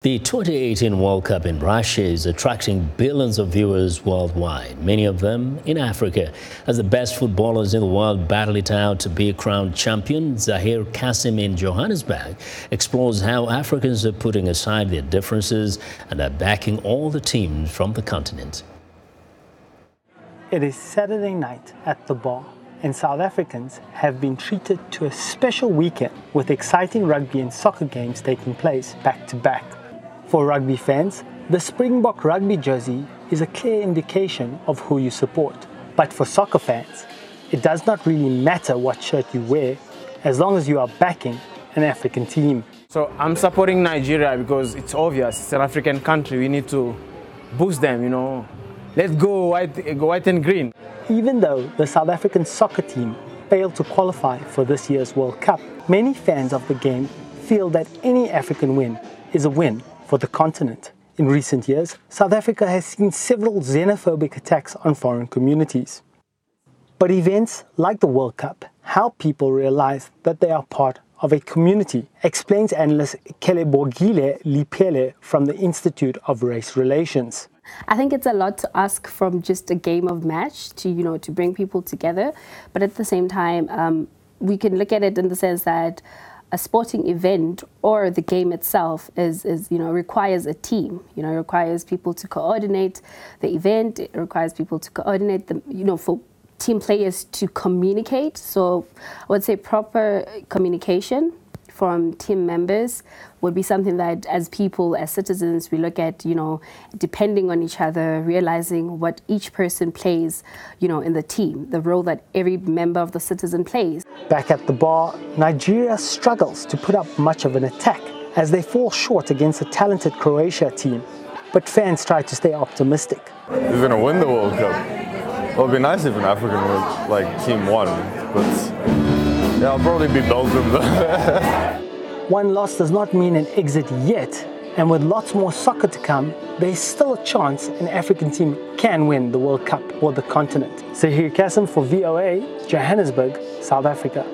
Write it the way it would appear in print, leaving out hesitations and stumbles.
The 2018 World Cup in Russia is attracting billions of viewers worldwide, many of them in Africa. As the best footballers in the world battle it out to be crowned champion, Zaheer Cassim in Johannesburg explores how Africans are putting aside their differences and are backing all the teams from the continent. It is Saturday night at the bar, and South Africans have been treated to a special weekend with exciting rugby and soccer games taking place back to back. For rugby fans, the Springbok rugby jersey is a clear indication of who you support. But for soccer fans, it does not really matter what shirt you wear as long as you are backing an African team. So I'm supporting Nigeria because it's obvious, it's an African country, we need to boost them, Let's go white and green. Even though the South African soccer team failed to qualify for this year's World Cup, many fans of the game feel that any African win is a win for the continent. In recent years, South Africa has seen several xenophobic attacks on foreign communities. But events like the World Cup help people realize that they are part of a community, explains analyst Kelebogile Lipele from the Institute of Race Relations. I think it's a lot to ask from just a game of match to bring people together. But at the same time, we can look at it in the sense that a sporting event or the game itself requires a team. It requires people to coordinate the event. It requires people to coordinate for team players to communicate. So I would say proper communication from team members would be something that as people, as citizens, we look at, depending on each other, realizing what each person plays, in the team, the role that every member of the citizen plays. Back at the bar, Nigeria struggles to put up much of an attack as they fall short against a talented Croatia team. But fans try to stay optimistic. We're going to win the World Cup. It would be nice if an African team won, but yeah, I'll probably be Belgium though. One loss does not mean an exit yet, and with lots more soccer to come, there's still a chance an African team can win the World Cup or the continent. Zaheer Cassim for VOA, Johannesburg, South Africa.